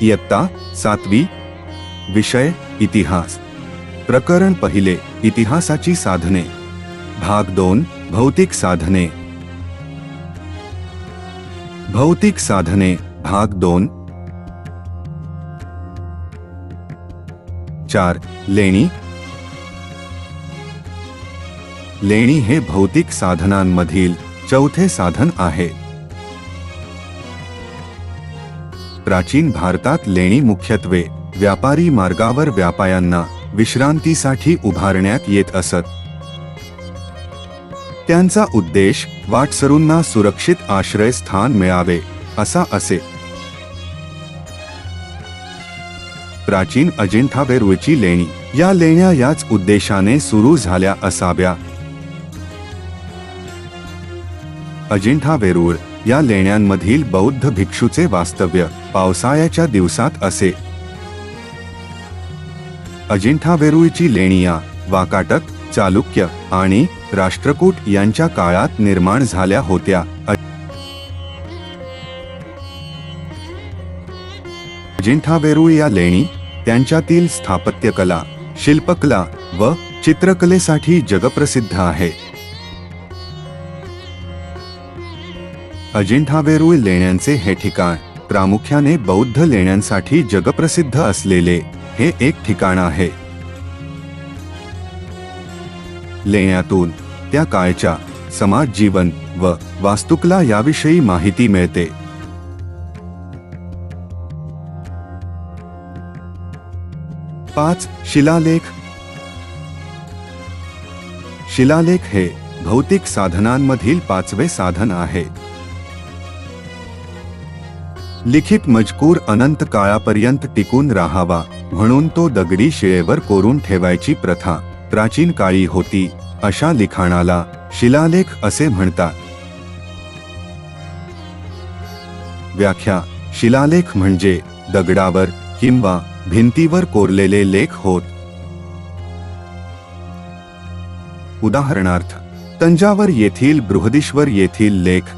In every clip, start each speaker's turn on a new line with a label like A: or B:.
A: इयत्ता 7वी. विषय इतिहास. प्रकरण पहिले. इतिहासाची साधने. भाग 2. भौतिक साधने. भौतिक साधने. भाग 2. 4. लेणी. लेणी हे भौतिक साधनांमधील चौथे साधन आहे. प्राचीन भारतात लेणी मुख्यत्वे व्यापारी मार्गावर व्यापाऱ्यांना विश्रांतीसाठी उभारण्यात येत असत. त्यांचा उद्देश वाटसरूंना सुरक्षित आश्रयस्थान मिळावे असा असे. प्राचीन अजिंठा वेरूळची लेणी या लेण्या याच उद्देशाने सुरू झाल्या असाव्या. अजिंठा वेरूळ या लेण्यांमधील बौद्ध भिक्षूचे वास्तव्य पावसाळ्याच्या दिवसात असे. अजिंठा वेरूळची लेणिया वाकाटक, चालुक्य आणि राष्ट्रकूट यांच्या काळात निर्माण झाल्या होत्या. अजिंठा वेरूळ या लेणी त्यांच्यातील स्थापत्यकला, शिल्पकला व चित्रकलेसाठी जगप्रसिद्ध आहे. अजिंठा वेरूळ लेण्यांचे हे ठिकाण प्रामुख्याने बौद्ध लेण्यांसाठी जगप्रसिद्ध असलेले हे एक ठिकाण आहे. लेण्यातून त्या काळच्या समाज जीवन व वास्तुकला याविषयी माहिती मिळते. पाच. शिलालेख. शिलालेख हे भौतिक साधनांमधील 5वे साधन आहे. लिखित मजकूर अनंत काळापर्यंत टिकून राहावा म्हणून तो दगडी शिळेवर कोरून ठेवायची प्रथा प्राचीन काळी होती. अशा लिखाणाला शिलालेख असे म्हणतात. व्याख्या. शिलालेख म्हणजे दगडावर किंवा भिंतीवर कोरलेले लेख होत. उदाहरणार्थ तंजावर येथील बृहदीश्वर येथील लेख.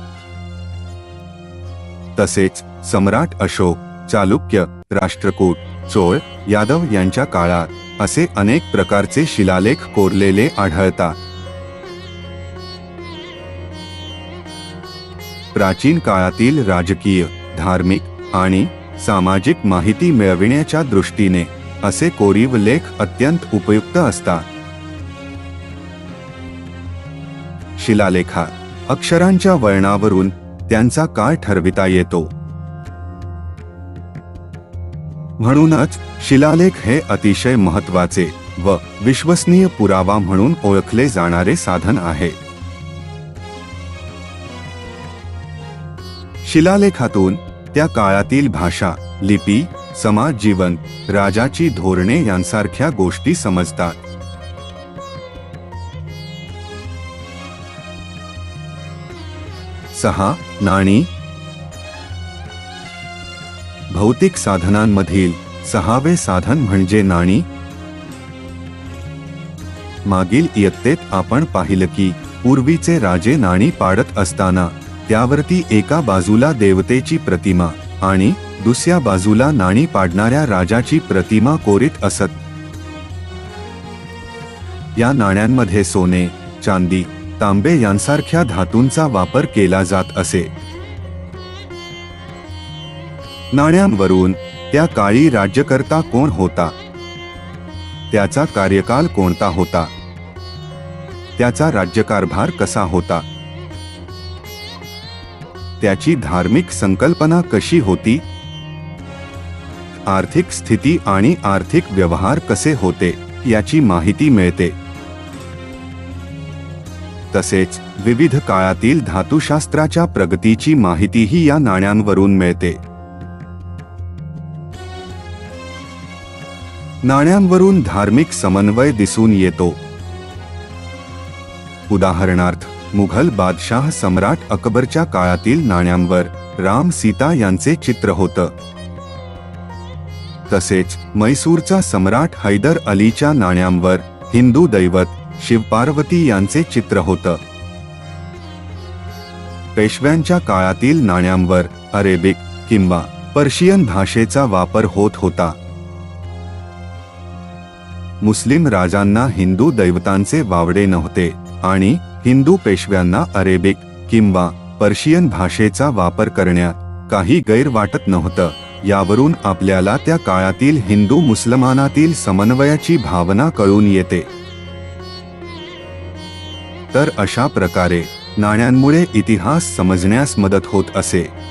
A: तसेच सम्राट अशोक, चालुक्य, राष्ट्रकूट, चोळ, यादव यांच्या काळात असे अनेक प्रकारचे शिलालेख कोरलेले आढळतात. प्राचीन काळातील राजकीय, धार्मिक आणि सामाजिक माहिती मिळविण्याच्या दृष्टीने असे कोरीव लेख अत्यंत उपयुक्त असतात. शिलालेखात अक्षरांच्या वळणावरून त्यांचा काळ ठरविता येतो. म्हणूनच शिलालेख हे अतिशय महत्त्वाचे व विश्वसनीय पुरावा म्हणून ओळखले जाणारे साधन आहे. शिलालेखातून त्या काळातील भाषा, लिपी, समाज जीवन, राजाची धोरणे यांसारख्या गोष्टी समजतात. सहा. नाणी. भौतिक साधनांमधील 6वे साधन म्हणजे नाणी. मागील इयत्तेत आपण पाहिलं की पूर्वीचे राजे नाणी पाडत असताना त्यावरती एका बाजूला देवतेची प्रतिमा आणि दुसऱ्या बाजूला नाणी पाडणाऱ्या राजाची प्रतिमा कोरीत असत. या नाण्यांमध्ये सोने, चांदी, तांबे यांसारख्या धातूंचा वापर केला जात असे. नाण्यांवरून त्या काळी राज्यकर्ता कोण होता, त्याचा कार्यकाल कोणता होता, त्याचा राज्यकारभार कसा होता, त्याची धार्मिक संकल्पना कशी होती, आर्थिक स्थिती आणि आर्थिक व्यवहार कसे होते याची माहिती मिळते. तसेच विविध काळातील धातुशास्त्राच्या प्रगतीची माहितीही या नाण्यांवरून मिळते. नाण्यांवरून धार्मिक समन्वय दिसून येतो. उदाहरणार्थ मुघल बादशाह सम्राट अकबरच्या काळातील नाण्यांवर राम सीता यांचे चित्र होतं. तसेच मैसूरचा सम्राट हैदर अलीच्या नाण्यांवर हिंदू दैवत शिवपार्वती यांचे चित्र होतं. पेशव्यांच्या काळातील नाण्यांवर अरेबिक किंवा पर्शियन भाषेचा वापर होत होता. मुस्लिम राजांना हिंदू दैवतांचे वावडे नव्हते आणि हिंदू पेशव्यांना अरेबिक किंवा पर्शियन भाषेचा वापर करण्यात काही गैर वाटत नव्हतं. यावरून आपल्याला त्या काळातील हिंदू मुसलमानातील समन्वयाची भावना कळून येते. तर अशा प्रकारे नाण्यांमुळे इतिहास समजण्यास मदत होत असे.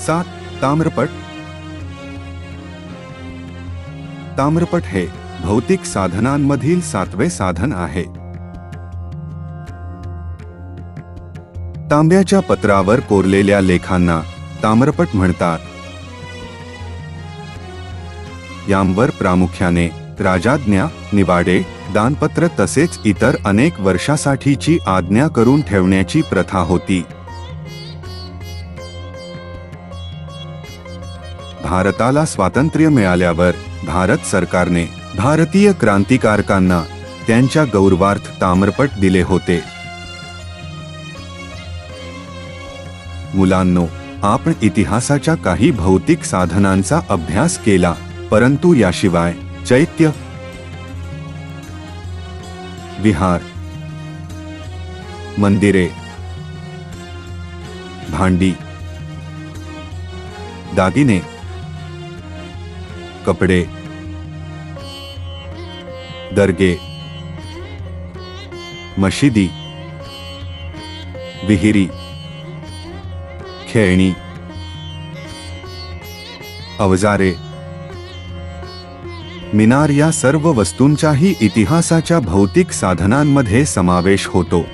A: 7. ताम्रपट. ताम्रपट हे भौतिक साधनांमधील 7वे साधन आहे. तांब्याच्या पत्रावर कोरलेल्या लेखांना ताम्रपट म्हणतात. यांवर प्रामुख्याने राजाज्ञा, निवाडे, दानपत्र तसेच इतर अनेक वर्षासाठीची आज्ञा करून ठेवण्याची प्रथा होती. भारताला स्वातंत्र्य मिळाल्यावर भारत सरकारने भारतीय क्रांतिकारकांना त्यांच्या गौरवार्थ ताम्रपट दिले होते. मुलांनो, आपण इतिहासाच्या काही भौतिक साधनांचा अभ्यास केला, परंतु याशिवाय चैत्य, विहार, मंदिरे, भांडी, दागिने, कपडे, दर्गे, मशिदी, विहिरी, खेळणी, अवजारे, मिनार या सर्व वस्तूंचाही इतिहासाच्या भौतिक साधनांमध्ये समावेश होतो.